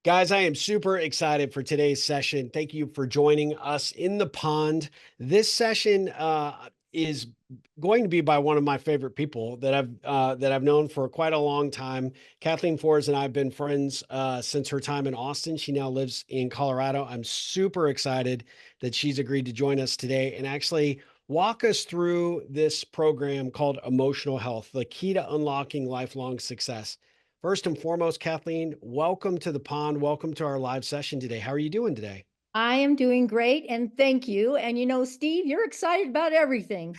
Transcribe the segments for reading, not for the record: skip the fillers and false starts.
Guys, I am super excited for today's session. Thank you for joining us in the pond. This session is going to be by one of my favorite people that I've known for quite a long time. Kathleen Forbes and I have been friends since her time in Austin. She now lives in Colorado. I'm super excited that she's agreed to join us today and actually walk us through this program called Emotional Health, the key to unlocking lifelong success. First and foremost, Kathleen, welcome to the pond. Welcome to our live session today. How are you doing today? I am doing great and thank you. And Steve, you're excited about everything.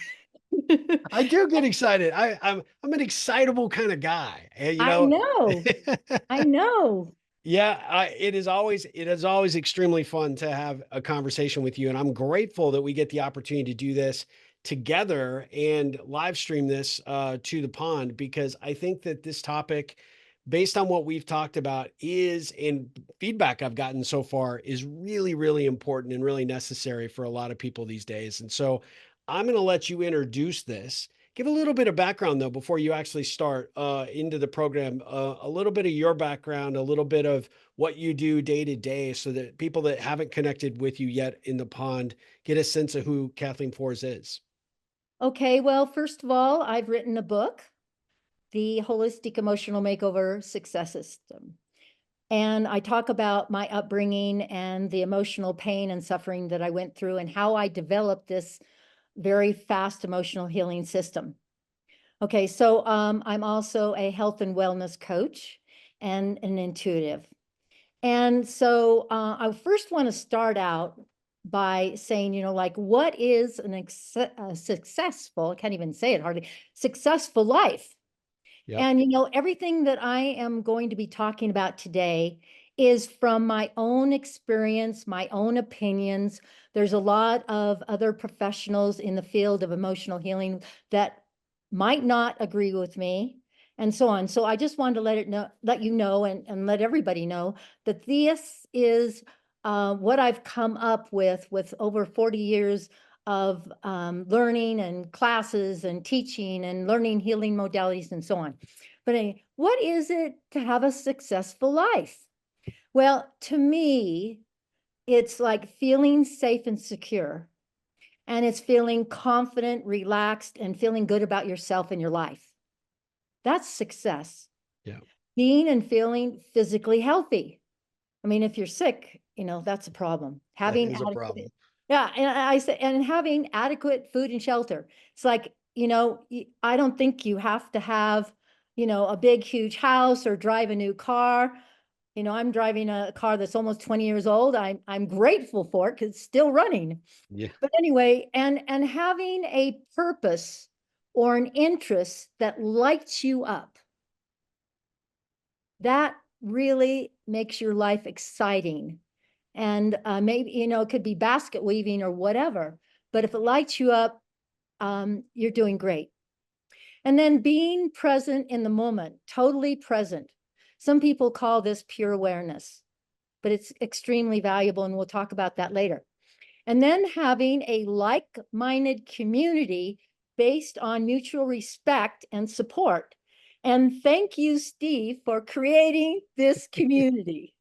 I do get excited. I'm an excitable kind of guy. I know. I know. Yeah, it is always extremely fun to have a conversation with you, and I'm grateful that we get the opportunity to do this together and live stream this to the pond because I think that this topic, based on what we've talked about, is and feedback I've gotten so far is really, really important and really necessary for a lot of people these days. And so I'm going to let you introduce this. Give a little bit of background though before you actually start into the program. A little bit of your background, a little bit of what you do day to day, so that people that haven't connected with you yet in the pond get a sense of who Kathleen Forbes is. Okay, well, first of all, I've written a book, The Holistic Emotional Makeover Success System. And I talk about my upbringing and the emotional pain and suffering that I went through and how I developed this very fast emotional healing system. Okay, so I'm also a health and wellness coach and an intuitive. And so I first want to start out by saying, like, what is a successful, I can't even say it hardly, successful life? Yep. And, everything that I am going to be talking about today is from my own experience, my own opinions. There's a lot of other professionals in the field of emotional healing that might not agree with me and so on. So I just wanted to let you know and let everybody know that this is what I've come up with over 40 years of learning and classes and teaching and learning healing modalities and so on. But anyway, what is it to have a successful life? Well, to me, it's like feeling safe and secure, and it's feeling confident, relaxed, and feeling good about yourself and your life. That's success. Yeah. Being and feeling physically healthy. I mean, if you're sick, that's a problem. That Having is a adequate, problem. yeah, and I say, and having adequate food and shelter. It's like, I don't think you have to have, a big, huge house or drive a new car. I'm driving a car that's almost 20 years old. I'm grateful for it because it's still running. Yeah. But anyway, and having a purpose or an interest that lights you up, that really makes your life exciting. And maybe, it could be basket weaving or whatever. But if it lights you up, you're doing great. And then being present in the moment, totally present. Some people call this pure awareness, but it's extremely valuable. And we'll talk about that later. And then having a like-minded community based on mutual respect and support. And thank you, Steve, for creating this community.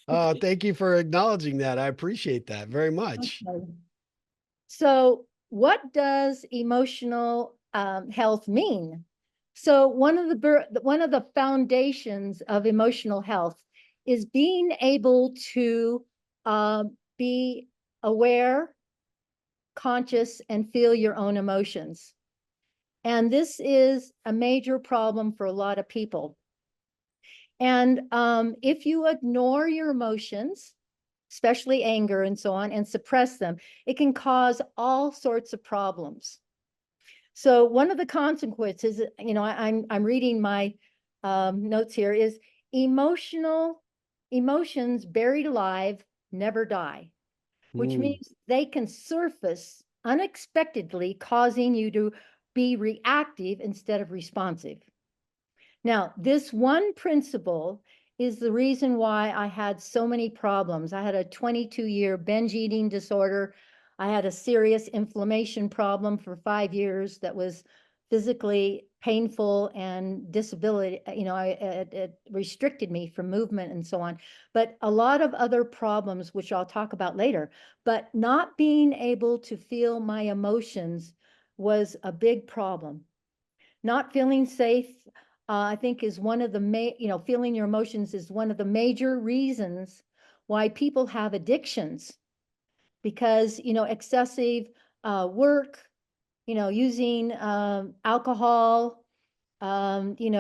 Thank you for acknowledging that. I appreciate that very much. Okay. So what does emotional health mean? So one of the foundations of emotional health is being able to be aware, conscious, and feel your own emotions. And this is a major problem for a lot of people. And if you ignore your emotions, especially anger and so on, and suppress them, it can cause all sorts of problems. So one of the consequences, I'm reading my notes here, is emotions buried alive never die, which Mm, means they can surface unexpectedly, causing you to be reactive instead of responsive. Now, this one principle is the reason why I had so many problems. I had a 22-year binge eating disorder. I had a serious inflammation problem for 5 years that was physically painful and disability, it restricted me from movement and so on, but a lot of other problems, which I'll talk about later, but not being able to feel my emotions was a big problem. Not feeling safe, I think is one of the feeling your emotions is one of the major reasons why people have addictions, because, excessive work, using alcohol, being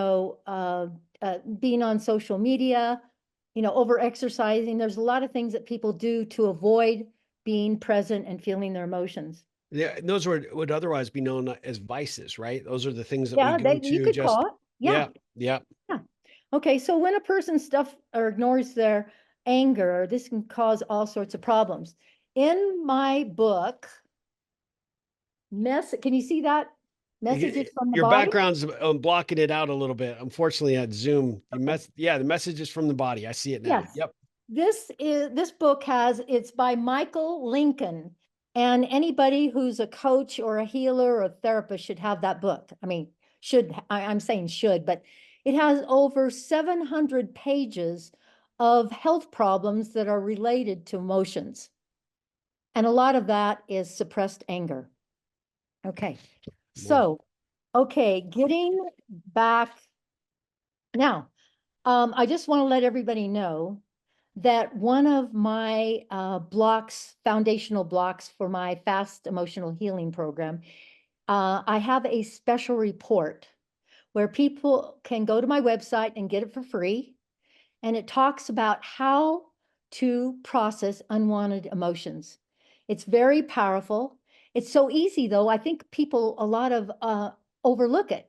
on social media, over exercising. There's a lot of things that people do to avoid being present and feeling their emotions. Yeah, those would otherwise be known as vices, right? Those are the things that we Yeah, go you to could just, call it. Yeah, yeah, yeah. yeah. Okay, so when a person stuff or ignores their anger, this can cause all sorts of problems. In my book, can you see that? Messages from the Your body? background's blocking it out a little bit. Unfortunately, at Zoom, Okay. yeah, the message is from the body. I see it now. Yes. Yep. This book it's by Michael Lincoln, and anybody who's a coach or a healer or a therapist should have that book. I mean, I'm saying should, but it has over 700 pages of health problems that are related to emotions. And a lot of that is suppressed anger. Okay. Well, So, okay, getting back now, I just want to let everybody know that one of my foundational blocks for my fast emotional healing program, I have a special report where people can go to my website and get it for free. And it talks about how to process unwanted emotions. It's very powerful. It's so easy, though. I think people, a lot of overlook it,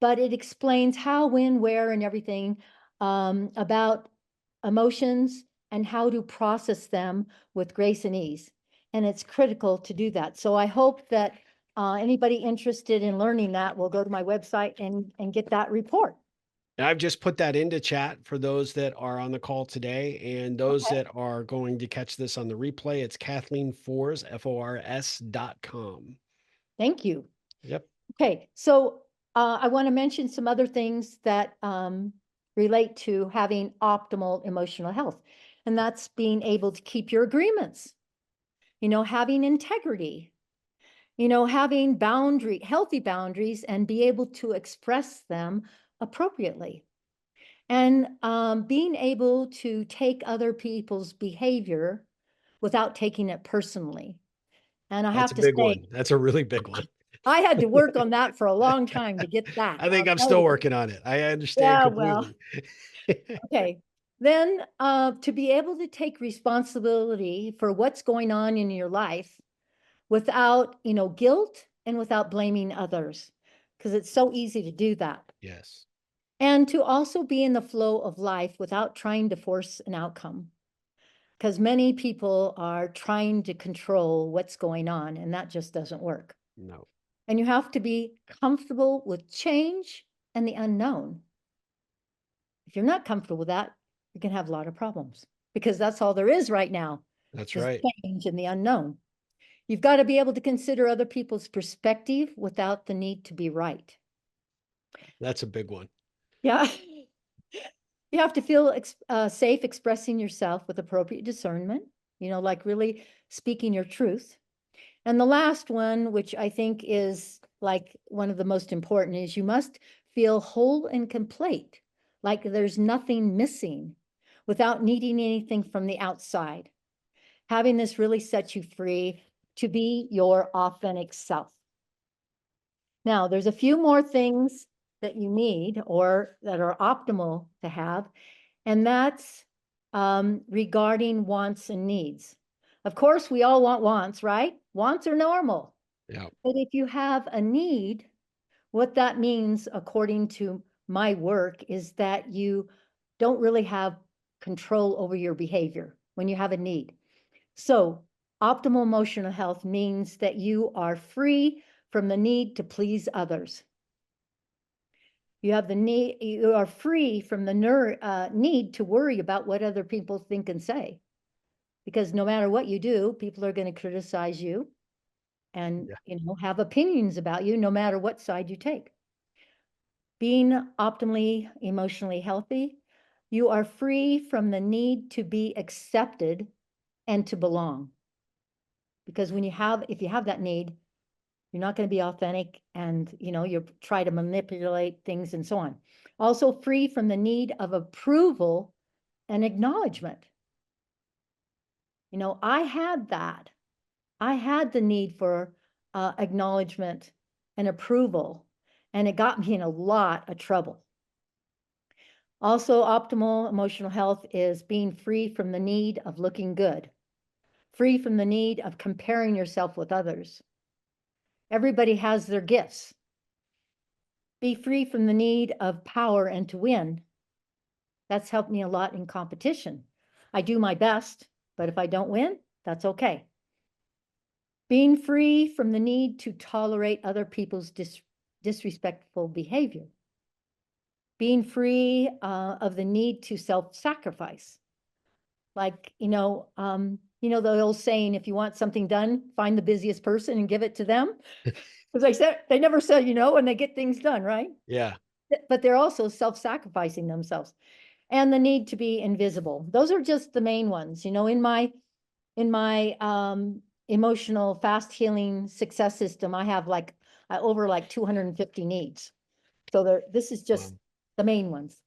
but it explains how, when, where, and everything about emotions and how to process them with grace and ease. And it's critical to do that. So I hope that anybody interested in learning that will go to my website and get that report. and I've just put that into chat for those that are on the call today and those Okay. that are going to catch this on the replay. It's Kathleen Fors, FORS.com. Thank you. Yep. Okay, so I want to mention some other things that relate to having optimal emotional health, and that's being able to keep your agreements, having integrity, having healthy boundaries, and be able to express them appropriately, and being able to take other people's behavior without taking it personally. And I That's have a to big say, one. That's a really big one. I had to work on that for a long time to get that. I think I'll I'm tell still you. working on it. I understand Yeah, well, completely. okay. Then to be able to take responsibility for what's going on in your life without, guilt and without blaming others, because it's so easy to do that. Yes. And to also be in the flow of life without trying to force an outcome, because many people are trying to control what's going on, and that just doesn't work. No. And you have to be comfortable with change and the unknown. If you're not comfortable with that, you can have a lot of problems, because that's all there is right now, That's is right. change and the unknown. You've got to be able to consider other people's perspective without the need to be right. That's a big one. Yeah. You have to feel safe expressing yourself with appropriate discernment, like really speaking your truth. And the last one, which I think is like one of the most important, is you must feel whole and complete, like there's nothing missing, without needing anything from the outside. Having this really sets you free to be your authentic self. Now, there's a few more things that you need or that are optimal to have, and that's regarding wants and needs. Of course, we all want wants, right? Wants are normal. Yeah. But if you have a need, what that means, according to my work, is that you don't really have control over your behavior when you have a need. So optimal emotional health means that you are free from the need to please others. You are free from the need to worry about what other people think and say, because no matter what you do, people are going to criticize you and, Yeah. have opinions about you no matter what side you take. Being optimally emotionally healthy, you are free from the need to be accepted and to belong. Because if you have that need, you're not going to be authentic and, you try to manipulate things and so on. Also free from the need of approval and acknowledgement. I had that. I had the need for acknowledgement and approval, and it got me in a lot of trouble. Also, optimal emotional health is being free from the need of looking good, free from the need of comparing yourself with others. Everybody has their gifts. Be free from the need of power and to win. That's helped me a lot in competition. I do my best, but if I don't win, that's okay. Being free from the need to tolerate other people's disrespectful behavior. Being free of the need to self-sacrifice. Like, the old saying, if you want something done, find the busiest person and give it to them. Because they never said, and they get things done, right? Yeah. But they're also self-sacrificing themselves. And the need to be invisible. Those are just the main ones. In my emotional fast healing success system, I have over 250 needs. So this is just Wow. the main ones.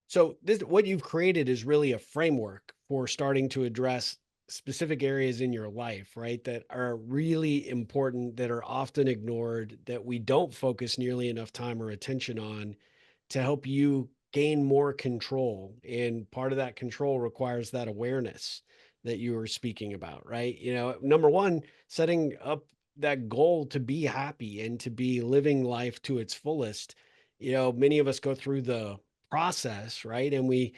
So this what you've created is really a framework for starting to address specific areas in your life, right? That are really important, that are often ignored, that we don't focus nearly enough time or attention on to help you gain more control. And part of that control requires that awareness that you were speaking about, right? Number one, setting up that goal to be happy and to be living life to its fullest. Many of us go through the process, right? And we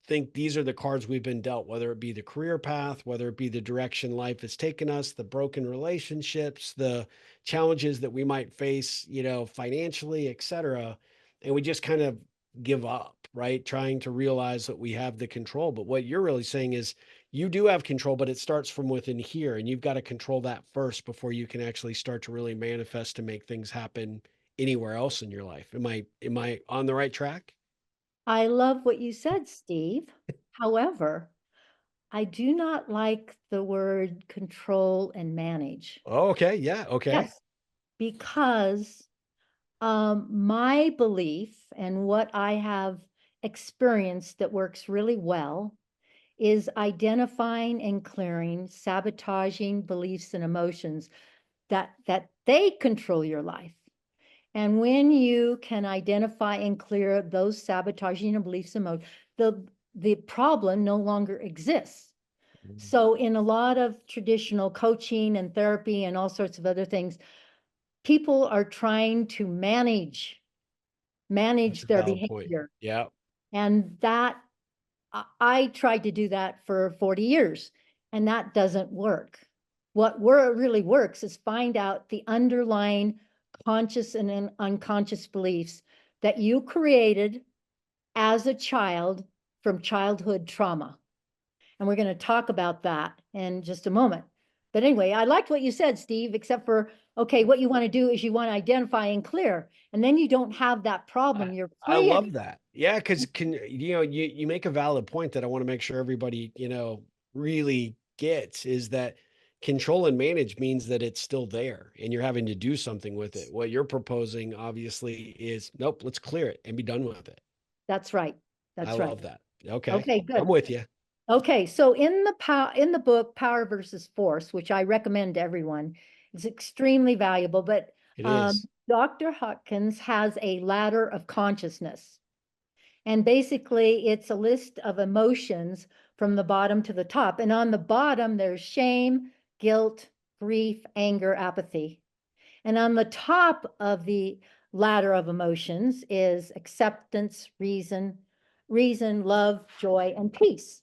think these are the cards we've been dealt, whether it be the career path, whether it be the direction life has taken us, the broken relationships, the challenges that we might face, financially, et cetera. And we just kind of give up, right? Trying to realize that we have the control. But what you're really saying is you do have control, but it starts from within here. And you've got to control that first before you can actually start to really manifest to make things happen anywhere else in your life. Am I on the right track? I love what you said, Steve. However, I do not like the word control and manage. Oh, okay. Yeah. Okay. Yes, because my belief and what I have experienced that works really well is identifying and clearing sabotaging beliefs and emotions that they control your life. And when you can identify and clear those sabotaging and beliefs and emotions, the problem no longer exists. Mm, So in a lot of traditional coaching and therapy and all sorts of other things, people are trying to that's manage a their valid point. behavior. Yeah. And I tried to do that for 40 years, and that doesn't work. Where it really works is find out the underlying conscious and unconscious beliefs that you created as a child from childhood trauma. And we're going to talk about that in just a moment. But anyway, I liked what you said, Steve, except for, okay, what you want to do is you want to identify and clear, and then you don't have that I problem. You're I free. love that. Yeah, because you make a valid point that I want to make sure everybody, really gets is that control and manage means that it's still there and you're having to do something with it. What you're proposing obviously is nope, let's clear it and be done with it. That's right. I That's right. love that. Okay. Okay, I'm good. with you. Okay, so in the book Power versus Force, which I recommend to everyone, it's extremely valuable, but It is. Dr. Hawkins has a ladder of consciousness. And basically, it's a list of emotions from the bottom to the top. And on the bottom, there's shame, guilt, grief, anger, apathy. And on the top of the ladder of emotions is acceptance, reason, love, joy, and peace.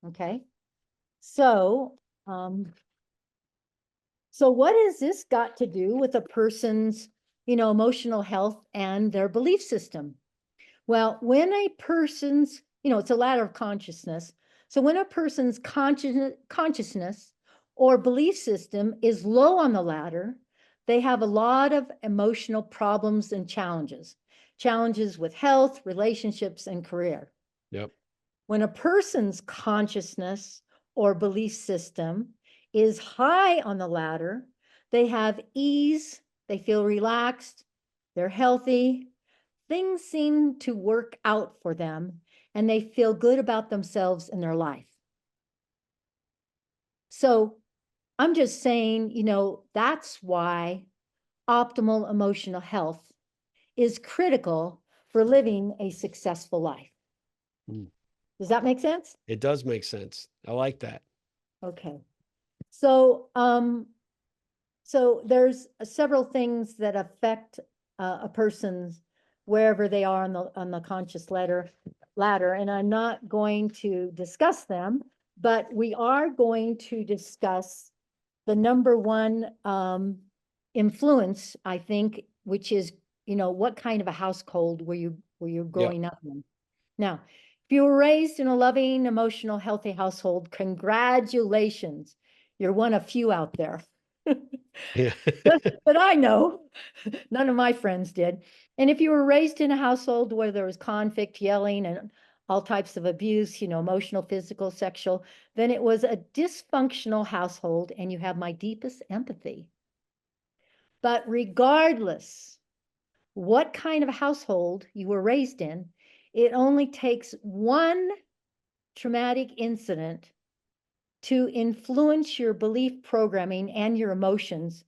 Okay. So, um, so what has this got to do with a person's, emotional health and their belief system? Well, when a person's, it's a ladder of consciousness. So when a person's consciousness or belief system is low on the ladder, they have a lot of emotional problems and challenges with health, relationships, and career. Yep. When a person's consciousness or belief system is high on the ladder, they have ease, they feel relaxed, they're healthy, things seem to work out for them, and they feel good about themselves and their life. So I'm just saying, that's why optimal emotional health is critical for living a successful life. Mm. Does that make sense? It does make sense. I like that. Okay. So there's several things that affect a person's wherever they are on the conscious ladder, and I'm not going to discuss them, but we are going to discuss the number one influence, I think, which is, what kind of a household were you Yep. growing up in? Now, if you were raised in a loving, emotional, healthy household, congratulations. You're one of few out there. Yeah. But I know none of my friends did. And if you were raised in a household where there was conflict, yelling, and all types of abuse, emotional, physical, sexual, then it was a dysfunctional household, and you have my deepest empathy. But regardless what kind of household you were raised in, it only takes one traumatic incident to influence your belief programming and your emotions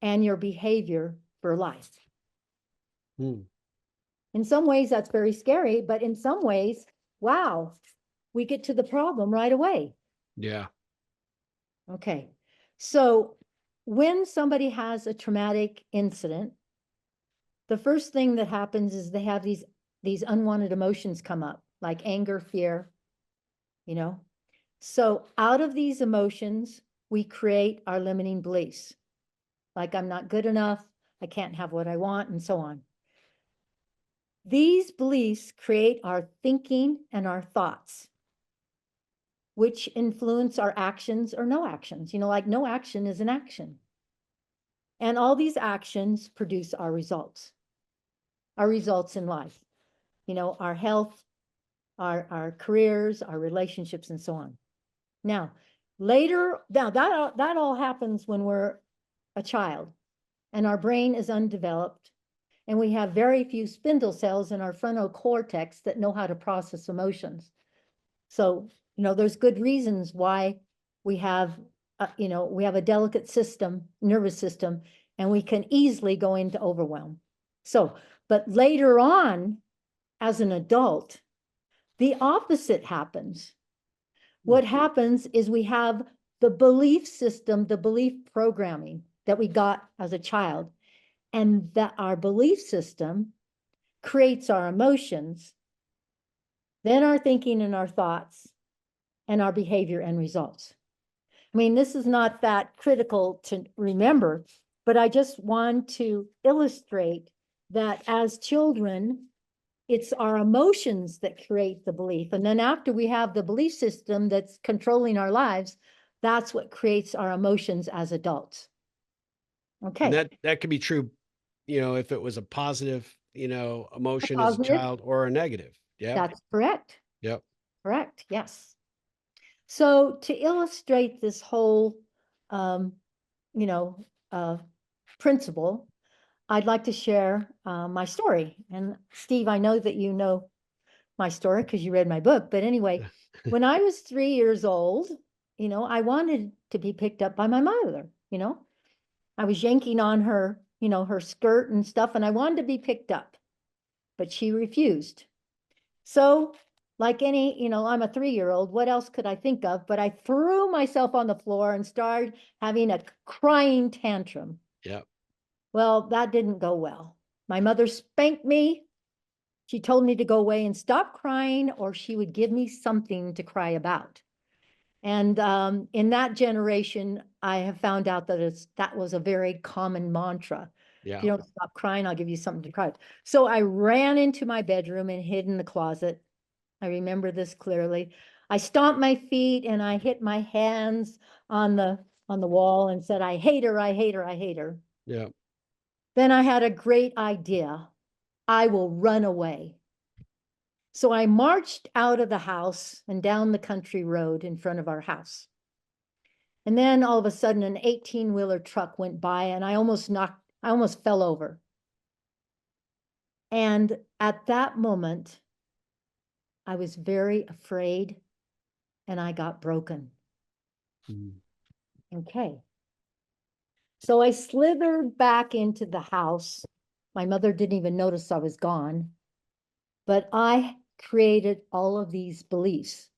and your behavior for life. Mm. In some ways, that's very scary, but in some ways, wow, we get to the problem right away. Yeah. Okay. So when somebody has a traumatic incident, the first thing that happens is they have these unwanted emotions come up, like anger, fear, you know. So out of these emotions, we create our limiting beliefs, like I'm not good enough, I can't have what I want, and so on. These beliefs create our thinking and our thoughts, which influence our actions or no actions. Like no action is an action. And all these actions produce our results in life, our health, our careers, our relationships, and so on. Now, that all happens when we're a child and our brain is undeveloped and we have very few spindle cells in our frontal cortex that know how to process emotions. So, there's good reasons why we have, we have a delicate nervous system, and we can easily go into overwhelm. So, but later on, as an adult, the opposite happens. What happens is we have the belief system, the belief programming that we got as a child, and that our belief system creates our emotions, then our thinking and our thoughts, and our behavior and results. I mean, this is not that critical to remember, but I just want to illustrate that as children, it's our emotions that create the belief. And then after we have the belief system that's controlling our lives, that's what creates our emotions as adults. And Okay. that could be true, if it was a positive, A emotion as a positive. child or a negative. Yep. That's correct. Yep. Correct. Yes. So to illustrate this whole, um, you know, uh, principle, I'd like to share my story. And Steve, I know that you know my story because you read my book. But anyway, when I was 3 years old, I wanted to be picked up by my mother. I was yanking on her, her skirt and stuff, and I wanted to be picked up, but she refused. So, like I'm a 3-year-old, what else could I think of? But I threw myself on the floor and started having a crying tantrum. Yep. Well, that didn't go well. My mother spanked me. She told me to go away and stop crying, or she would give me something to cry about. And in that generation, I have found out that that was a very common mantra. If Yeah. you don't stop crying, I'll give you something to cry about. So I ran into my bedroom and hid in the closet. I remember this clearly. I stomped my feet and I hit my hands on the wall and said, I hate her, I hate her, I hate her. Yeah. Then I had a great idea. I will run away. So I marched out of the house and down the country road in front of our house. And then all of a sudden, an 18-wheeler truck went by and I almost fell over. And at that moment, I was very afraid and I got broken. Mm. Okay. So I slithered back into the house. My mother didn't even notice I was gone, but I created all of these beliefs,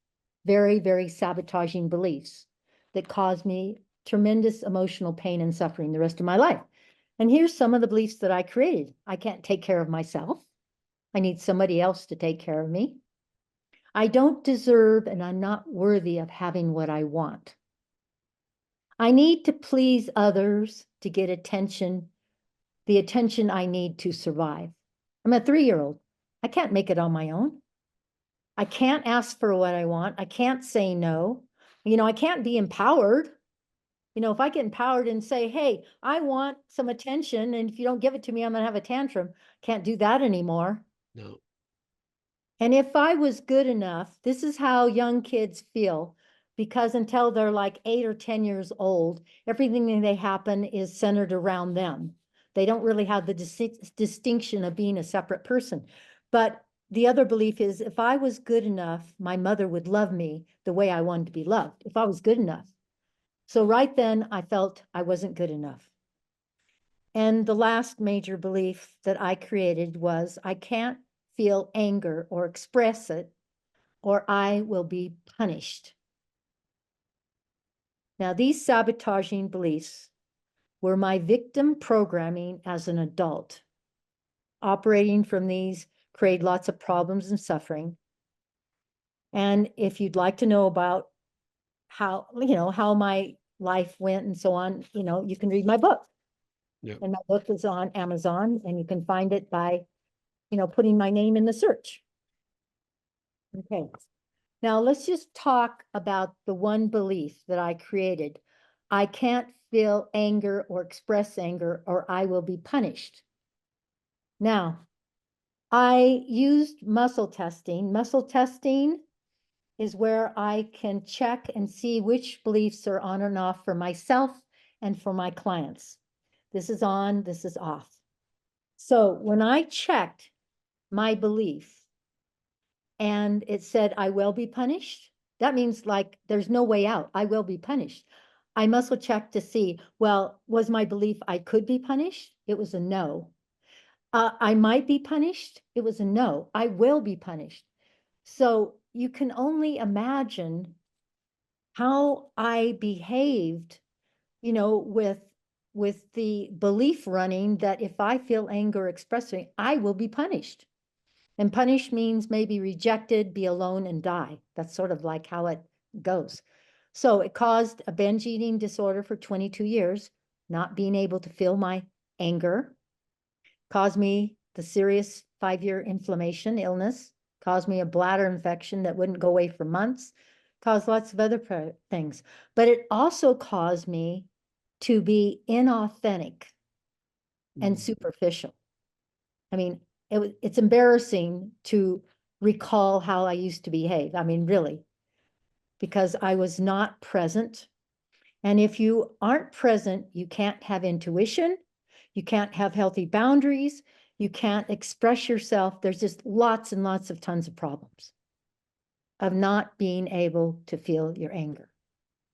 very, very sabotaging beliefs that caused me tremendous emotional pain and suffering the rest of my life. And here's some of the beliefs that I created. I can't take care of myself. I need somebody else to take care of me. I don't deserve and I'm not worthy of having what I want. I need to please others to get attention, the attention I need to survive. I'm a 3-year-old. I can't make it on my own. I can't ask for what I want. I can't say no. I can't be empowered. If I get empowered and say, hey, I want some attention, and if you don't give it to me, I'm going to have a tantrum. Can't do that anymore. No. And if I was good enough, this is how young kids feel, because until they're like 8 or 10 years old, everything that they happen is centered around them. They don't really have the distinction of being a separate person. But the other belief is if I was good enough, my mother would love me the way I wanted to be loved, if I was good enough. So right then I felt I wasn't good enough. And the last major belief that I created was I can't feel anger or express it, or I will be punished. Now, these sabotaging beliefs were my victim programming as an adult. Operating from these create lots of problems and suffering. And if you'd like to know about how my life went and so on, you can read my book. Yeah. And my book is on Amazon, and you can find it by, putting my name in the search. Okay. Now let's just talk about the one belief that I created. I can't feel anger or express anger, or I will be punished. Now, I used muscle testing. Muscle testing is where I can check and see which beliefs are on and off for myself and for my clients. This is on, this is off. So when I checked my belief and it said, I will be punished, that means like there's no way out. I will be punished. I muscle check to see, well, was my belief I could be punished? It was a no. I might be punished. It was a no. I will be punished. So you can only imagine how I behaved, with the belief running that if I feel anger expressing, I will be punished. And punish means maybe rejected, be alone, and die. That's sort of like how it goes. So it caused a binge eating disorder for 22 years, not being able to feel my anger, caused me the serious 5-year inflammation illness, caused me a bladder infection that wouldn't go away for months, caused lots of other things. But it also caused me to be inauthentic and Mm. superficial. I mean, it's embarrassing to recall how I used to behave. I mean, really, because I was not present. And if you aren't present, you can't have intuition, you can't have healthy boundaries, you can't express yourself. There's just lots and lots of tons of problems of not being able to feel your anger.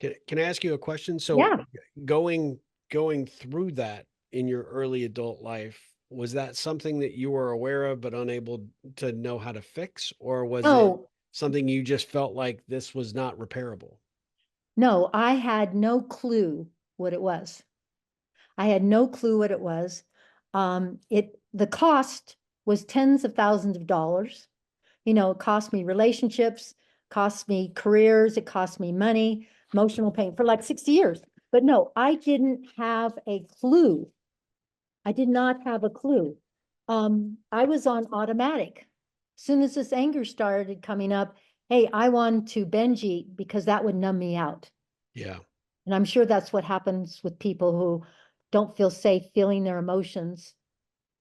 Can I ask you a question? So Yeah. going going through that in your early adult life, was that something that you were aware of but unable to know how to fix, or was it No, something you just felt like this was not repairable? no, I had no clue what it was. I had no clue what it was. The cost was tens of thousands of dollars. It cost me relationships, cost me careers, it cost me money, emotional pain for like 60 years. But no, I didn't have a clue. I did not have a clue. I was on automatic. As soon as this anger started coming up, hey, I wanted to binge eat because that would numb me out. Yeah. And I'm sure that's what happens with people who don't feel safe feeling their emotions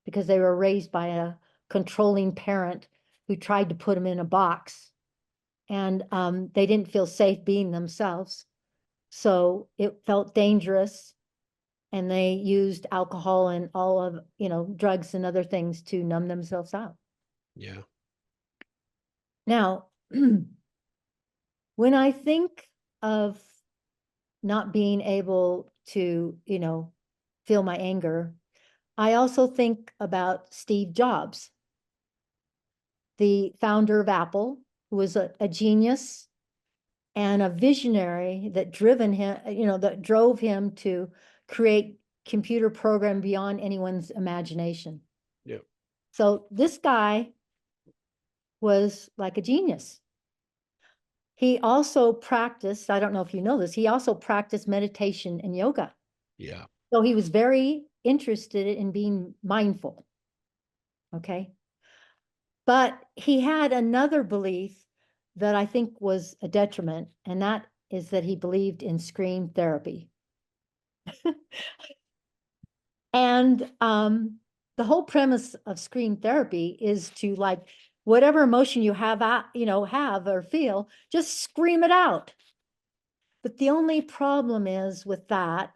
because they were raised by a controlling parent who tried to put them in a box, and they didn't feel safe being themselves. So it felt dangerous, and they used alcohol and all of, drugs and other things to numb themselves out. Yeah. Now, when I think of not being able to, feel my anger, I also think about Steve Jobs, the founder of Apple, who was a genius and a visionary that that drove him to create computer program beyond anyone's imagination. Yeah. So this guy was like a genius. He also practiced, I don't know if you know this, he also practiced meditation and yoga. Yeah. So he was very interested in being mindful. Okay. But he had another belief that I think was a detriment, and that is that he believed in screen therapy. And the whole premise of screen therapy is to, like, whatever emotion you have, have or feel, just scream it out. But the only problem is with that,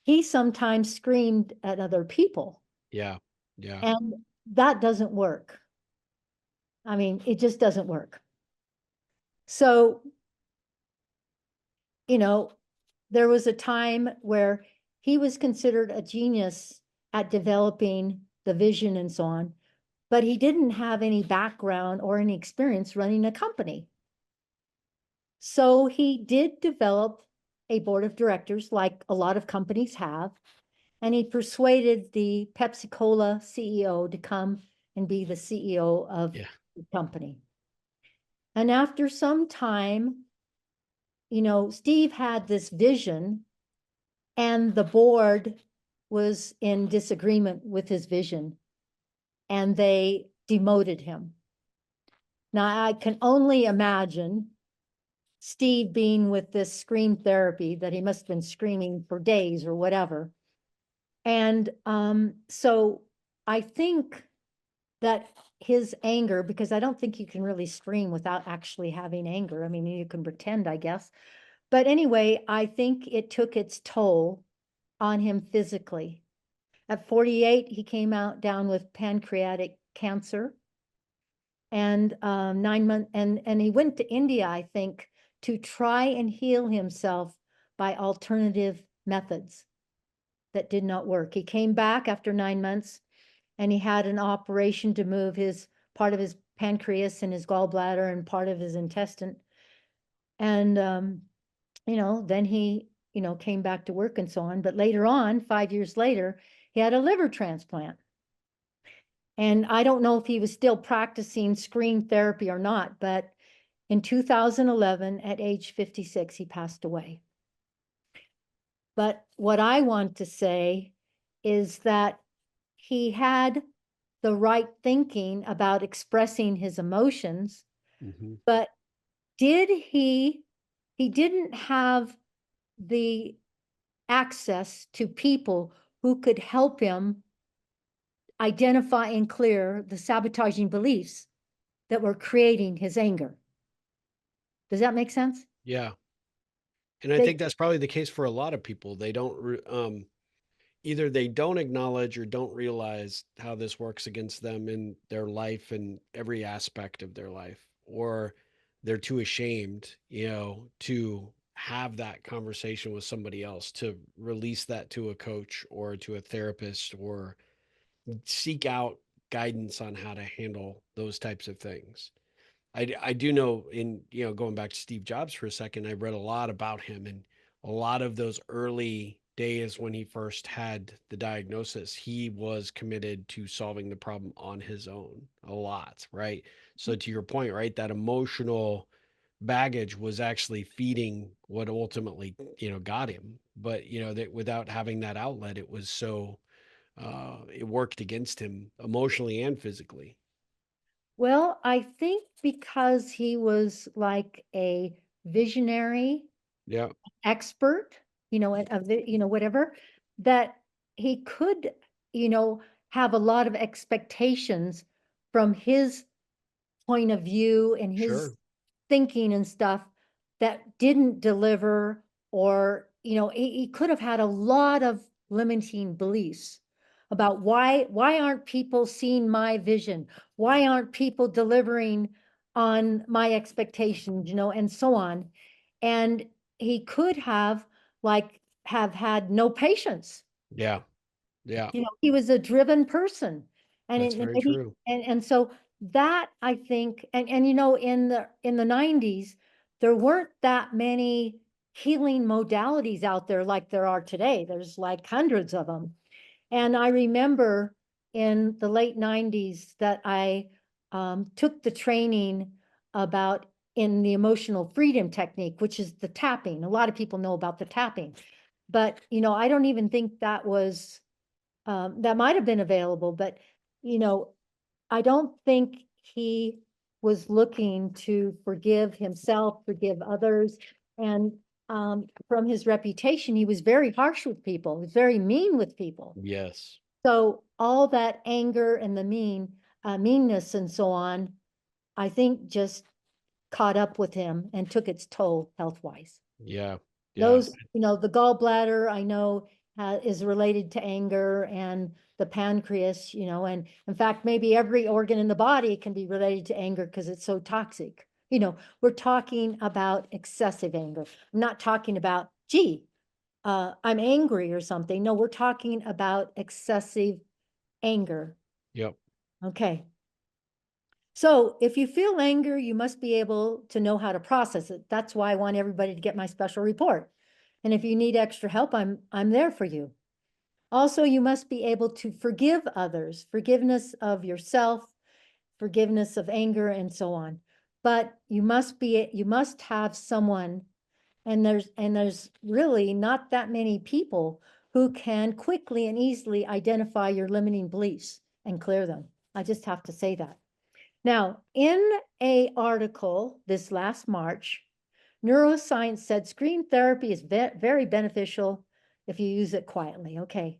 he sometimes screamed at other people, Yeah. Yeah. and that doesn't work. I mean, it just doesn't work. So, you know, there was a time where he was considered a genius at developing the vision and so on, but he didn't have any background or any experience running a company. So he did develop a board of directors, like a lot of companies have, and he persuaded the Pepsi Cola CEO to come and be the CEO of Yeah. the company. And after some time, Steve had this vision, and the board was in disagreement with his vision, and they demoted him. Now, I can only imagine Steve being with this scream therapy that he must have been screaming for days or whatever. And so I think that his anger, because I don't think you can really scream without actually having anger. I mean, you can pretend, I guess. But anyway, I think it took its toll on him physically. At 48, he came out down with pancreatic cancer, and 9 months, and he went to India, I think, to try and heal himself by alternative methods that did not work. He came back after 9 months, and he had an operation to move his part of his pancreas and his gallbladder and part of his intestine. And then he, came back to work and so on. But later on, 5 years later, he had a liver transplant. And I don't know if he was still practicing screen therapy or not, but in 2011, at age 56, he passed away. But what I want to say is that he had the right thinking about expressing his emotions, Hmm. but he didn't have the access to people who could help him identify and clear the sabotaging beliefs that were creating his anger. Does that make sense? Yeah. And I They think that's probably the case for a lot of people. Either they don't acknowledge or don't realize how this works against them in their life and every aspect of their life, or they're too ashamed, to have that conversation with somebody else, to release that to a coach or to a therapist, or seek out guidance on how to handle those types of things. I do know, going back to Steve Jobs for a second, I read a lot about him, and a lot of those early days when he first had the diagnosis, he was committed to solving the problem on his own a lot, right? So to your point, right, that emotional baggage was actually feeding what ultimately, got him. But, that without having that outlet, it was so it worked against him emotionally and physically. Well, I think because he was like a visionary Yeah. expert, whatever. that he could, you know, have a lot of expectations from his point of view and his Sure. thinking and stuff that didn't deliver, or, he could have had a lot of limiting beliefs about why aren't people seeing my vision? Why aren't people delivering on my expectations, and so on. And he could have have had no patience. Yeah. Yeah. He was a driven person. And That's and very maybe true. and so that, I think, and in the 90s, there weren't that many healing modalities out there like there are today. There's like hundreds of them. And I remember in the late 90s that I took the training about in the emotional freedom technique, which is the tapping. A lot of people know about the tapping, but I don't even think that might have been available, but you know, I don't think he was looking to forgive himself, forgive others. And from his reputation, he was very harsh with people, he was very mean with people. Yes. So all that anger and the meanness and so on, I think just caught up with him and took its toll health wise. Yeah. Yeah. Those, the gallbladder, I know, is related to anger, and the pancreas, and in fact, maybe every organ in the body can be related to anger because it's so toxic. We're talking about excessive anger. I'm not talking about, gee, I'm angry or something. No, we're talking about excessive anger. Yep. Okay. So if you feel anger, you must be able to know how to process it. That's why I want everybody to get my special report. And if you need extra help, I'm there for you. Also, you must be able to forgive others, forgiveness of yourself, forgiveness of anger, and so on. But you must have someone, and there's really not that many people who can quickly and easily identify your limiting beliefs and clear them. I just have to say that. Now, in a article this last March, neuroscience said screen therapy is very beneficial if you use it quietly. Okay.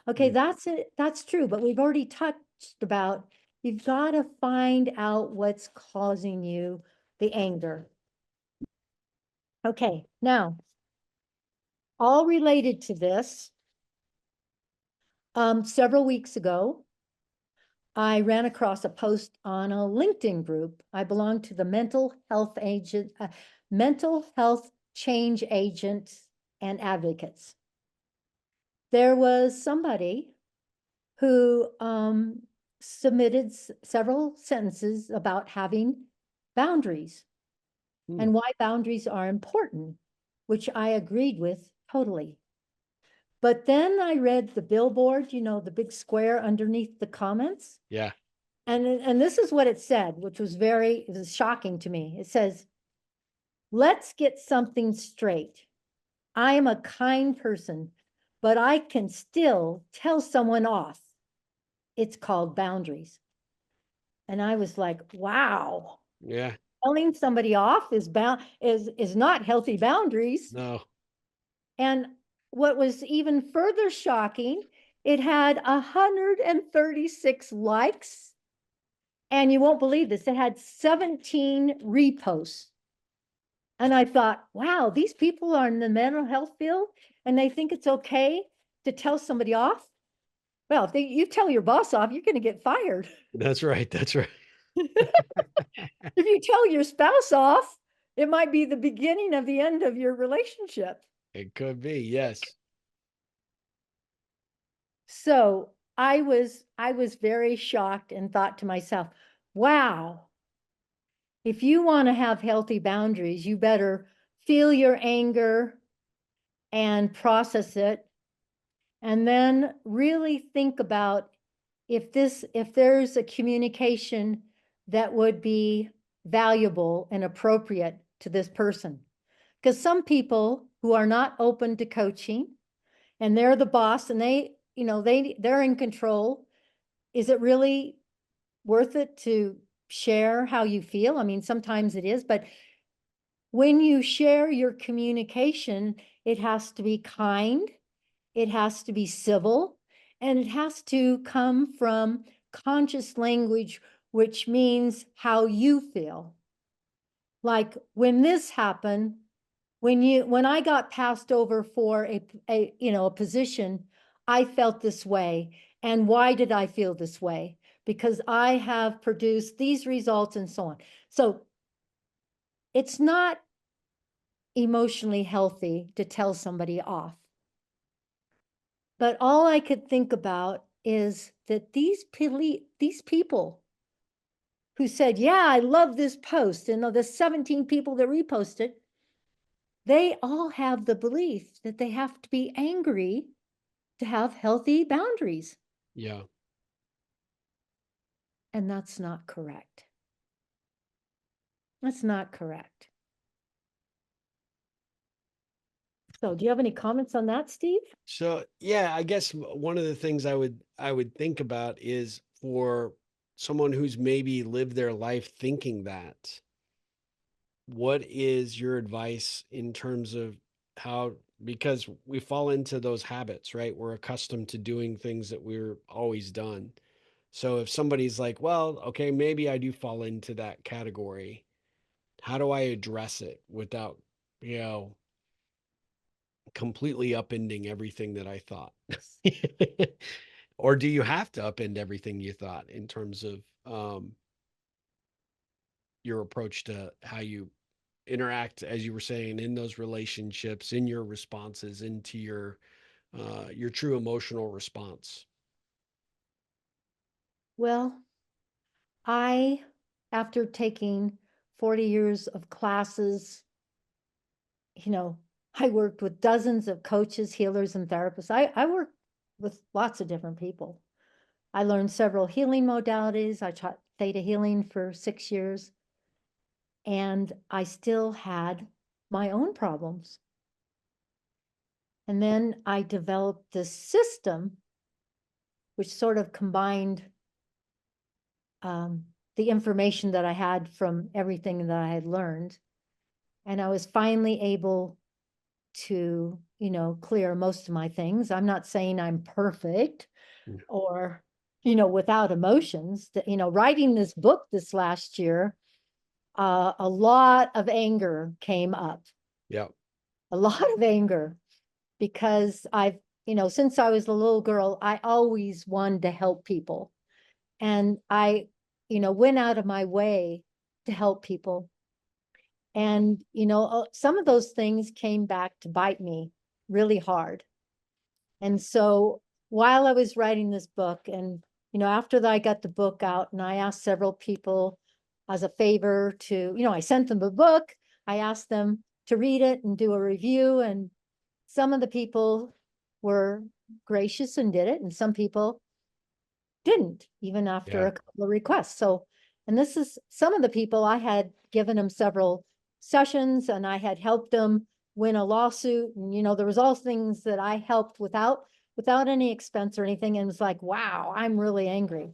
Okay, Mm. that's it. That's true, but we've already touched about you've got to find out what's causing you the anger. Okay, now, all related to this, several weeks ago, I ran across a post on a LinkedIn group. I belong to the mental health change agents and advocates. There was somebody who submitted several sentences about having boundaries Hmm. and why boundaries are important, which I agreed with totally. But then I read the billboard, the big square underneath the comments. Yeah. And this is what it said, which was it was shocking to me. It says, let's get something straight. I am a kind person, but I can still tell someone off. It's called boundaries. And I was like, wow, Yeah. telling somebody off is not healthy boundaries. No. And what was even further shocking, it had 136 likes. And you won't believe this, it had 17 reposts. And I thought, wow, these people are in the mental health field and they think it's okay to tell somebody off. Well, if you tell your boss off, you're going to get fired. That's right. That's right. If you tell your spouse off, it might be the beginning of the end of your relationship. It could be. Yes. So I was very shocked and thought to myself, wow, if you want to have healthy boundaries, you better feel your anger and process it. And then really think about if there's a communication that would be valuable and appropriate to this person. Because some people who are not open to coaching and they're the boss and they're in control, is it really worth it to share how you feel? I mean, sometimes it is, but when you share your communication, it has to be kind, it has to be civil, and it has to come from conscious language, which means how you feel. Like when this happened, when I got passed over for a position, I felt this way. And why did I feel this way? Because I have produced these results and so on. So it's not emotionally healthy to tell somebody off. But all I could think about is that these people who said, yeah, I love this post, and the 17 people that reposted, they all have the belief that they have to be angry to have healthy boundaries. Yeah. And that's not correct. That's not correct. So do you have any comments on that, Steve? So yeah, I guess one of the things I would think about is for someone who's maybe lived their life thinking that, what is your advice in terms of how, because we fall into those habits, right? We're accustomed to doing things that we're always done. So if somebody's like, well, okay, maybe I do fall into that category, how do I address it without, you know, completely upending everything that I thought? Or do you have to upend everything you thought in terms of your approach to how you interact, as you were saying, in those relationships, in your responses, into your true emotional response? Well, I, after taking 40 years of classes, I worked with dozens of coaches, healers, and therapists. I worked with lots of different people. I learned several healing modalities. I taught theta healing for 6 years, and I still had my own problems. And then I developed this system, which sort of combined um, the information that I had from everything that I had learned. And I was finally able to, clear most of my things. I'm not saying I'm perfect Mm. or, without emotions. Writing this book this last year, a lot of anger came up, Yeah. a lot of anger, because since I was a little girl, I always wanted to help people. And I, went out of my way to help people. And, some of those things came back to bite me really hard. And so while I was writing this book, and, after that, I got the book out and I asked several people as a favor to, I sent them a book. I asked them to read it and do a review. And some of the people were gracious and did it. And some people didn't, even after Yeah. a couple of requests. So, and this is some of the people I had given them several sessions and I had helped them win a lawsuit. And, there was all things that I helped without any expense or anything. And it was like, wow, I'm really angry.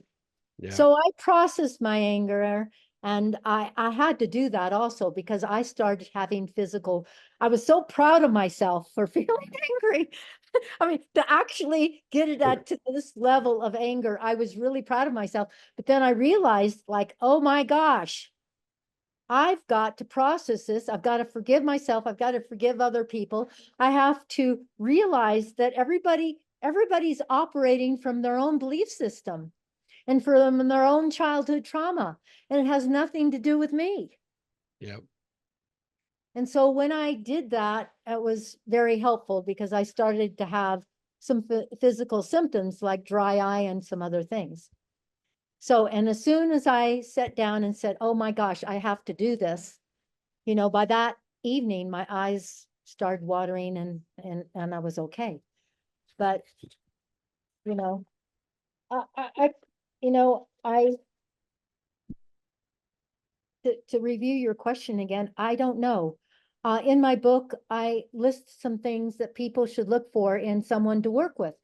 Yeah. So I processed my anger, and I had to do that also because I started having physical, I was so proud of myself for feeling angry. I mean, to actually get it at to this level of anger, I was really proud of myself. But then I realized, like, oh my gosh, I've got to process this. I've got to forgive myself. I've got to forgive other people. I have to realize that everybody's operating from their own belief system and from their own childhood trauma, and it has nothing to do with me. Yeah. And so when I did that, it was very helpful because I started to have some physical symptoms like dry eye and some other things. So, and as soon as I sat down and said, oh my gosh, I have to do this, by that evening, my eyes started watering and I was okay. But, you know, I I to review your question again, I don't know. In my book, I list some things that people should look for in someone to work with.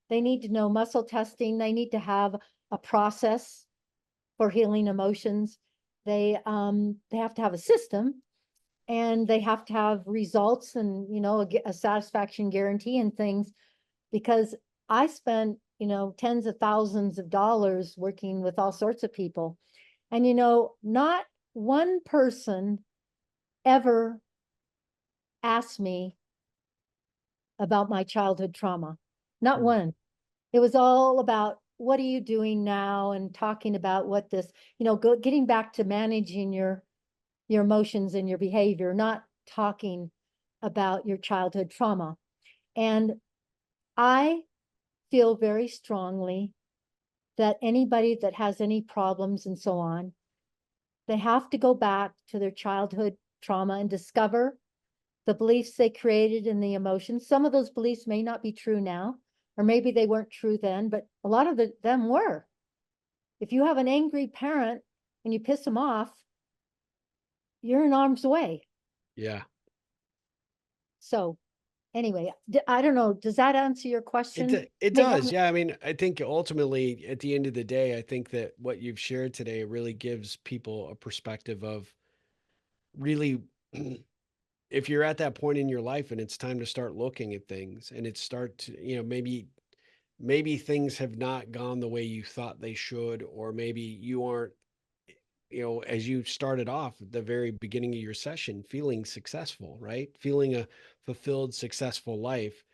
They need to know muscle testing. They need to have a process for healing emotions. They have to have a system, and they have to have results and a satisfaction guarantee and things, because I spent, tens of thousands of dollars working with all sorts of people. And, not one person ever asked me about my childhood trauma. Not Mm. one. It was all about what are you doing now and talking about what this, getting back to managing your emotions and your behavior, not talking about your childhood trauma. And I feel very strongly that anybody that has any problems and so on, they have to go back to their childhood trauma and discover the beliefs they created and the emotions. Some of those beliefs may not be true now, or maybe they weren't true then, but a lot of them were. If you have an angry parent and you piss them off, you're in harm's way. Yeah. So anyway, I don't know. Does that answer your question? It Maybe does. Yeah, I mean, I think ultimately at the end of the day, I think that what you've shared today really gives people a perspective of really if you're at that point in your life and it's time to start looking at things and it start to, maybe things have not gone the way you thought they should, or maybe you aren't, as you started off at the very beginning of your session, feeling successful, right? Feeling a fulfilled, successful life.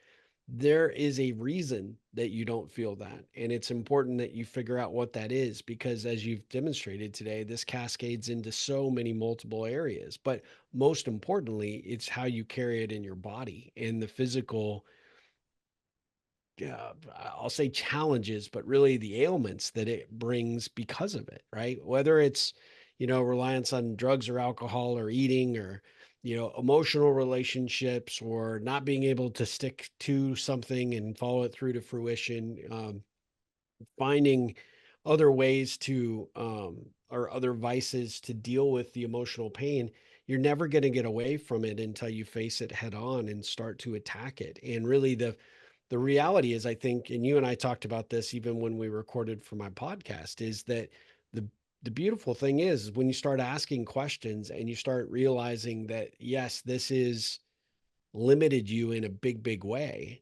There is a reason that you don't feel that. And it's important that you figure out what that is because, as you've demonstrated today, this cascades into so many multiple areas. But most importantly, it's how you carry it in your body and the physical, I'll say challenges, but really the ailments that it brings because of it, right? Whether it's, reliance on drugs or alcohol or eating or, emotional relationships or not being able to stick to something and follow it through to fruition. Finding other ways to or other vices to deal with the emotional pain, you're never going to get away from it until you face it head on and start to attack it. And really the reality is, I think, and you and I talked about this even when we recorded for my podcast, is that the the beautiful thing is when you start asking questions and you start realizing that yes, this is limited you in a big way,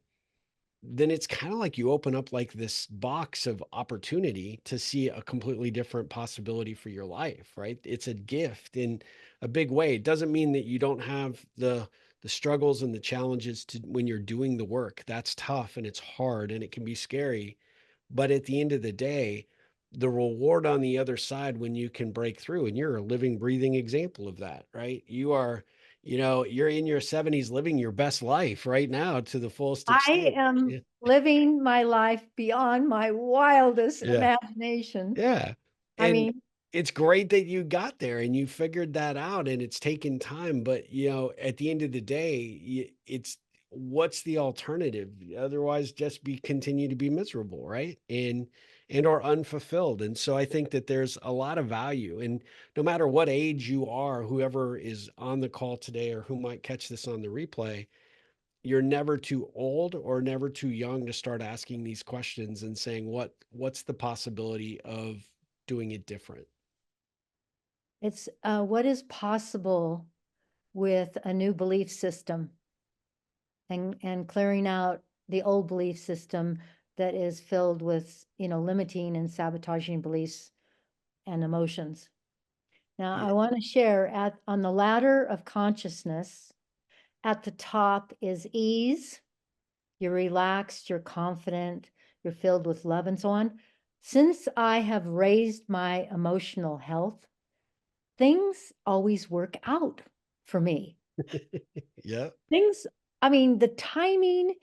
then it's kind of like you open up like this box of opportunity to see a completely different possibility for your life, right? It's a gift in a big way. It doesn't mean that you don't have the struggles and the challenges to when you're doing the work. That's tough and it's hard and it can be scary. But at the end of the day, the reward on the other side when you can break through, and you're a living, breathing example of that, right? You are, you're in your 70s living your best life right now to the fullest I extent. am Yeah. living my life beyond my wildest Yeah. imagination. Yeah. I And mean, it's great that you got there and you figured that out and it's taken time, but at the end of the day, it's what's the alternative? Otherwise just be continue to be miserable, right? And or unfulfilled. And so I think that there's a lot of value, and no matter what age you are, whoever is on the call today or who might catch this on the replay, you're never too old or never too young to start asking these questions and saying what's the possibility of doing it different. it's what is possible with a new belief system and clearing out the old belief system that is filled with, limiting and sabotaging beliefs and emotions. Now, Yeah. I want to share on the ladder of consciousness, at the top is ease. You're relaxed, you're confident, you're filled with love and so on. Since I have raised my emotional health, things always work out for me. Yeah. Things, I mean, the timing,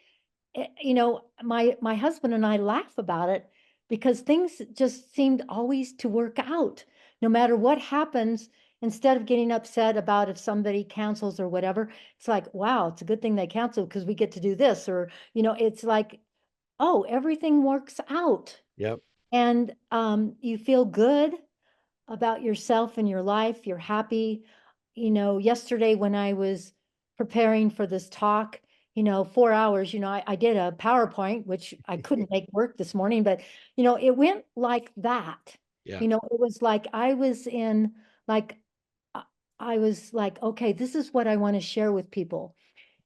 my husband and I laugh about it because things just seemed always to work out. No matter what happens, instead of getting upset about if somebody cancels or whatever, it's like, wow, it's a good thing they canceled because we get to do this. Or, it's like, oh, everything works out. Yep. And you feel good about yourself and your life. You're happy. Yesterday when I was preparing for this talk, 4 hours, I did a PowerPoint, which I couldn't make work this morning, but, it went like that. Yeah. It was like I was in, like, uh, I was like, okay, this is what I want to share with people.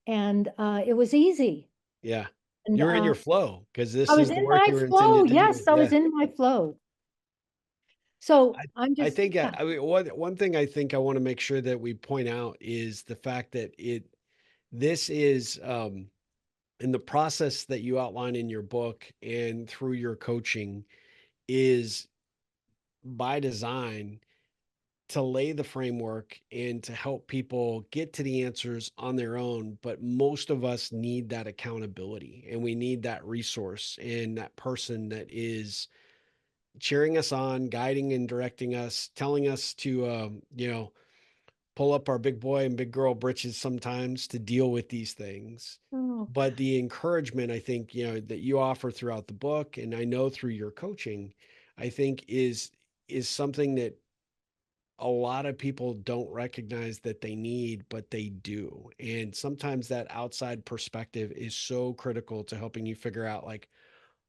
And it was easy. Yeah. And You're in your flow because I this was is the in work my you were flow. intended to do. Yes, I Yeah. was in my flow. So I I'm I just, think yeah. I mean one thing I think I want to make sure that we point out is the fact that this is in the process that you outline in your book and through your coaching is by design to lay the framework and to help people get to the answers on their own. But most of us need that accountability and we need that resource and that person that is cheering us on, guiding and directing us, telling us to, pull up our big boy and big girl britches sometimes to deal with these things. Oh, But the encouragement I think, that you offer throughout the book and I know through your coaching, I think is something that a lot of people don't recognize that they need, but they do. And sometimes that outside perspective is so critical to helping you figure out like,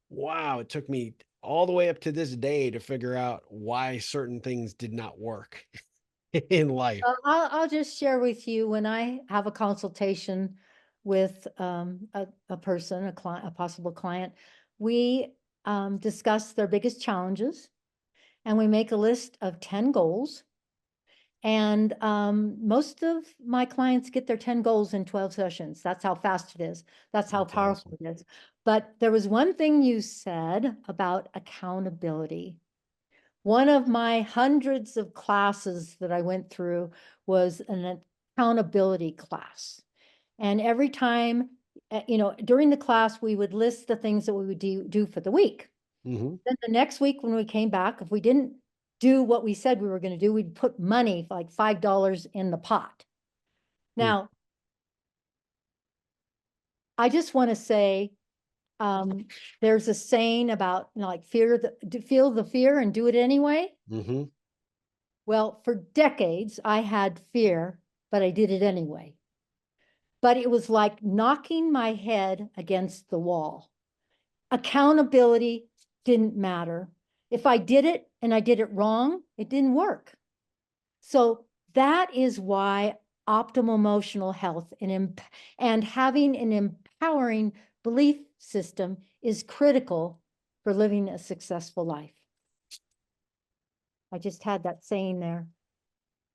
wow, it took me all the way up to this day to figure out why certain things did not work in life. I'll just share with you when I have a consultation with a person, a client, a possible client, we discuss their biggest challenges and we make a list of 10 goals. And most of my clients get their 10 goals in 12 sessions. That's how fast it is. That's how That's powerful awesome. it is. But there was one thing you said about accountability. One of my hundreds of classes that I went through was an accountability class. And every time, during the class, we would list the things that we would do for the week. Hmm. Then the next week when we came back, if we didn't do what we said we were going to do, we'd put money, like $5 in the pot. Now, I just want to say, there's a saying about like feel the fear and do it anyway. Hmm. Well, for decades, I had fear, but I did it anyway. But it was like knocking my head against the wall. Accountability didn't matter. If I did it and I did it wrong, it didn't work. So that is why optimal emotional health and having an empowering belief system is critical for living a successful life. I just had that saying there.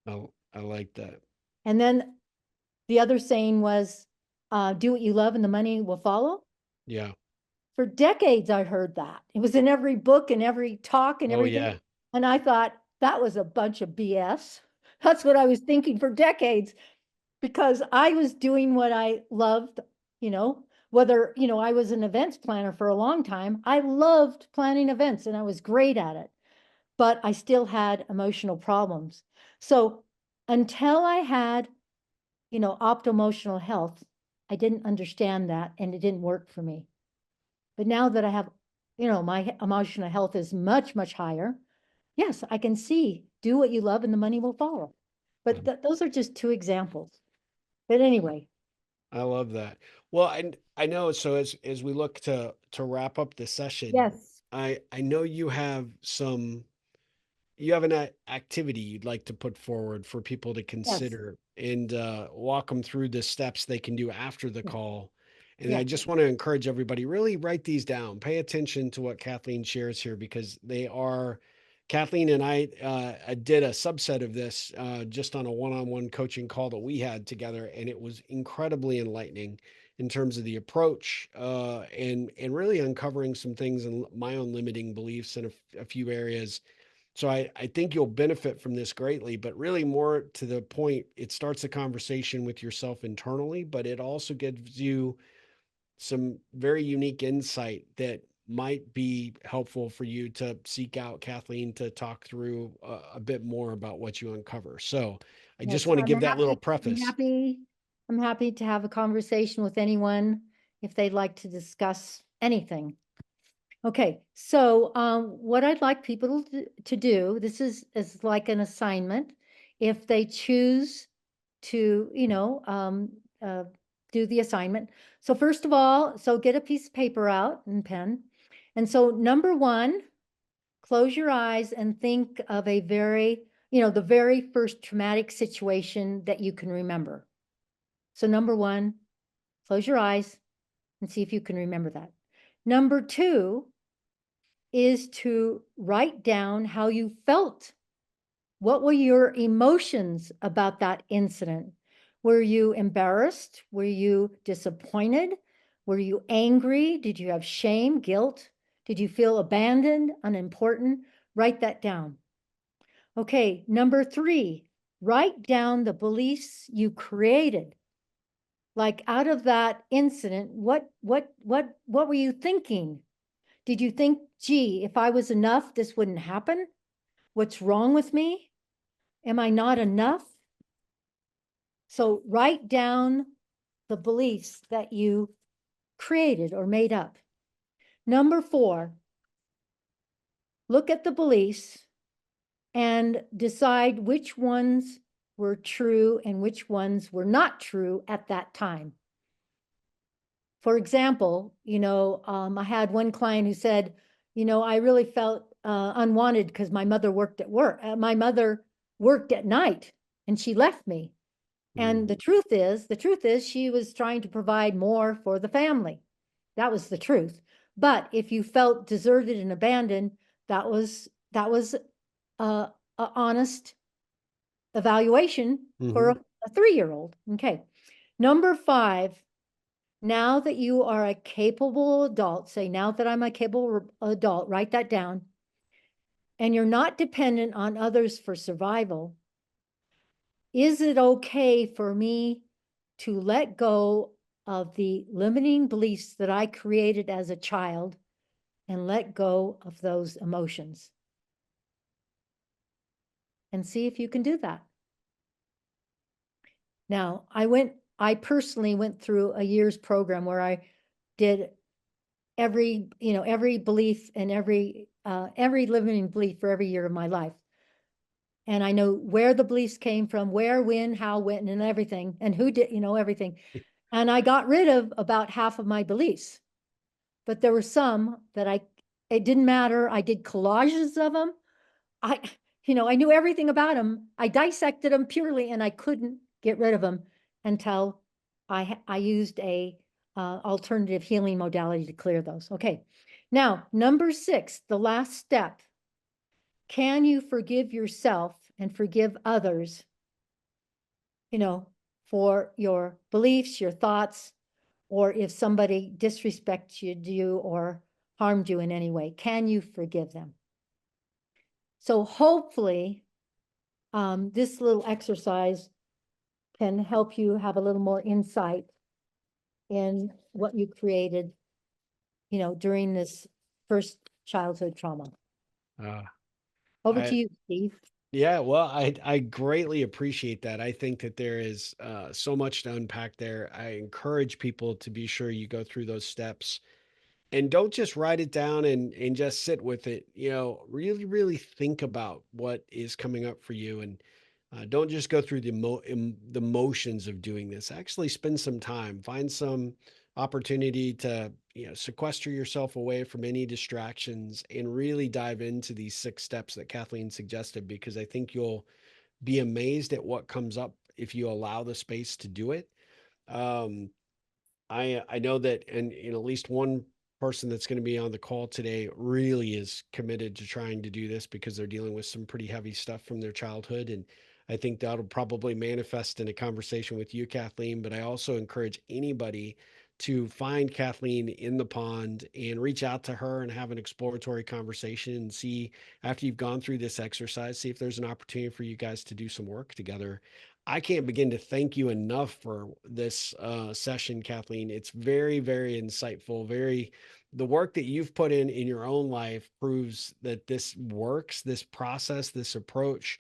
Oh, I like that. And then the other saying was, do what you love and the money will follow. Yeah. For decades, I heard that. It was in every book and every talk and Oh, everything. yeah. And I thought that was a bunch of BS. That's what I was thinking for decades because I was doing what I loved, whether, I was an events planner for a long time. I loved planning events and I was great at it, but I still had emotional problems. So until I had, optimal emotional health, I didn't understand that and it didn't work for me. But now that I have, my emotional health is much, much higher. Yes, I can see do what you love and the money will follow. But Um, those are just two examples. But anyway, I love that. Well, I know. So as we look to wrap up the session, yes, I know you have an activity you'd like to put forward for people to yes, consider and walk them through the steps they can do after the yes, call. And I yes, just want to encourage everybody really write these down. Pay attention to what Kathleen shares here because they are. Kathleen and I did a subset of this just on a one-on-one coaching call that we had together, and it was incredibly enlightening in terms of the approach and really uncovering some things and my own limiting beliefs in a few areas. So I think you'll benefit from this greatly, but really more to the point, it starts a conversation with yourself internally, but it also gives you some very unique insight that might be helpful for you to seek out Kathleen to talk through a bit more about what you uncover. So I just yes. want to I'm give that little happy. I'm preface. happy. I'm happy to have a conversation with anyone if they'd like to discuss anything. Okay, so what I'd like people to do, this is like an assignment. If they choose to, do the assignment. So first of all, so get a piece of paper out and pen. And so number one, close your eyes and think of the very first traumatic situation that you can remember. So number one, close your eyes and see if you can remember that. Number two is to write down how you felt. What were your emotions about that incident? Were you embarrassed? Were you disappointed? Were you angry? Did you have shame, guilt? Did you feel abandoned, unimportant? Write that down. Okay, number three, write down the beliefs you created. Like out of that incident, what were you thinking? Did you think, gee, if I was enough, this wouldn't happen? What's wrong with me? Am I not enough? So write down the beliefs that you created or made up. Number four, look at the beliefs and decide which ones were true and which ones were not true at that time. For example, I had one client who said, I really felt unwanted because my mother worked at work. My mother worked at night and she left me. And Mm, the truth is she was trying to provide more for the family. That was the truth. But if you felt deserted and abandoned, that was a honest evaluation for mhm. a 3-year-old. Okay. Number five, now that you are a capable adult, say, now that I'm a capable adult, write that down, and you're not dependent on others for survival, is it okay for me to let go of the limiting beliefs that I created as a child and let go of those emotions? And see if you can do that. Now, I personally went through a year's program where I did every belief and every limiting belief for every year of my life. And I know where the beliefs came from, where, when, how, when, and everything, and who did, everything. And I got rid of about half of my beliefs, but there were some that it didn't matter. I did collages of them. I, I knew everything about them. I dissected them purely, and I couldn't get rid of them until I used a alternative healing modality to clear those. Okay. Now, number 6, the last step. Can you forgive yourself and forgive others, you know, for your beliefs, your thoughts, or if somebody disrespected you or harmed you in any way? Can you forgive them? So hopefully, this little exercise can help you have a little more insight in what you created, during this first childhood trauma. Uh, Over to I you, Steve. Yeah, well, I greatly appreciate that. I think that there is so much to unpack there. I encourage people to be sure you go through those steps and don't just write it down and just sit with it. Really, really think about what is coming up for you, and don't just go through the motions of doing this. Actually, spend some time, find some opportunity to sequester yourself away from any distractions, and really dive into these 6 steps that Kathleen suggested. Because I think you'll be amazed at what comes up if you allow the space to do it. Um, I know that, and at least one person that's going to be on the call today really is committed to trying to do this because they're dealing with some pretty heavy stuff from their childhood. And I think that'll probably manifest in a conversation with you, Kathleen. But I also encourage anybody to find Kathleen in the pond and reach out to her and have an exploratory conversation and see, after you've gone through this exercise, see if there's an opportunity for you guys to do some work together. I can't begin to thank you enough for this session, Kathleen. It's very, very insightful. The work that you've put in your own life proves that this works, this process, this approach.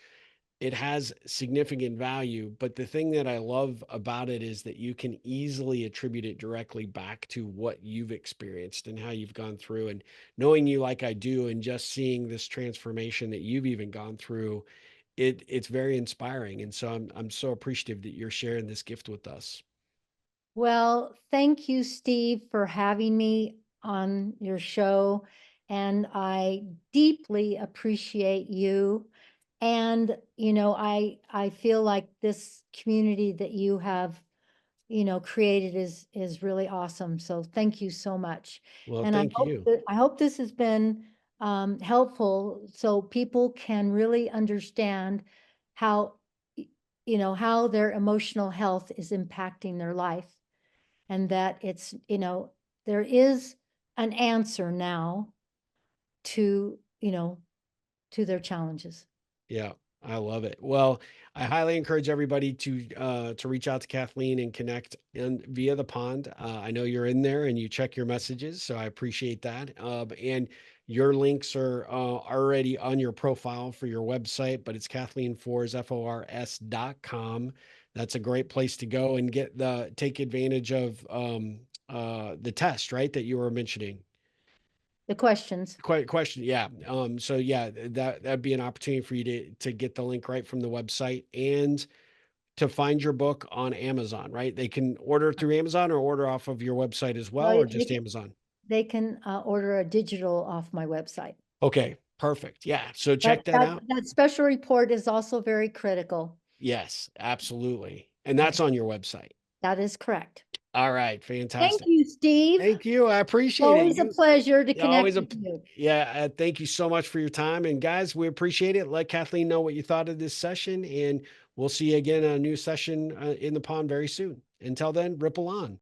It has significant value. But the thing that I love about it is that you can easily attribute it directly back to what you've experienced and how you've gone through. And knowing you like I do, and just seeing this transformation that you've even gone through, it's very inspiring. And so I'm so appreciative that you're sharing this gift with us. Well, thank you, Steve, for having me on your show. And I deeply appreciate you. And, I feel like this community that you have created is really awesome. So thank you so much. Well, And thank you. I hope this has been helpful so people can really understand how how their emotional health is impacting their life, and that it's there is an answer now to to their challenges. Yeah, I love it. Well, I highly encourage everybody to reach out to Kathleen and connect and via the pond. I know you're in there and you check your messages, so I appreciate that. And your links are already on your profile for your website, but it's Kathleen Fors.com. That's a great place to go and take advantage of the test, right? That you were mentioning. The questions. Quite question, yeah. So yeah, that'd be an opportunity for you to get the link right from the website and to find your book on Amazon, right? They can order through Amazon or order off of your website as well, Well, or just Amazon. they can order a digital off my website. Okay, perfect. Yeah. So That check that that out. that special report is also very critical. Yes, absolutely. And Okay, that's on your website. that is correct. All right, Thank fantastic. you, Steve. Thank you. I appreciate it. Always a pleasure to Yeah, always connect with you. yeah. Thank you so much for your time. And guys, we appreciate it. Let Kathleen know what you thought of this session, and we'll see you again on a new session in the pond very soon. Until then, ripple on.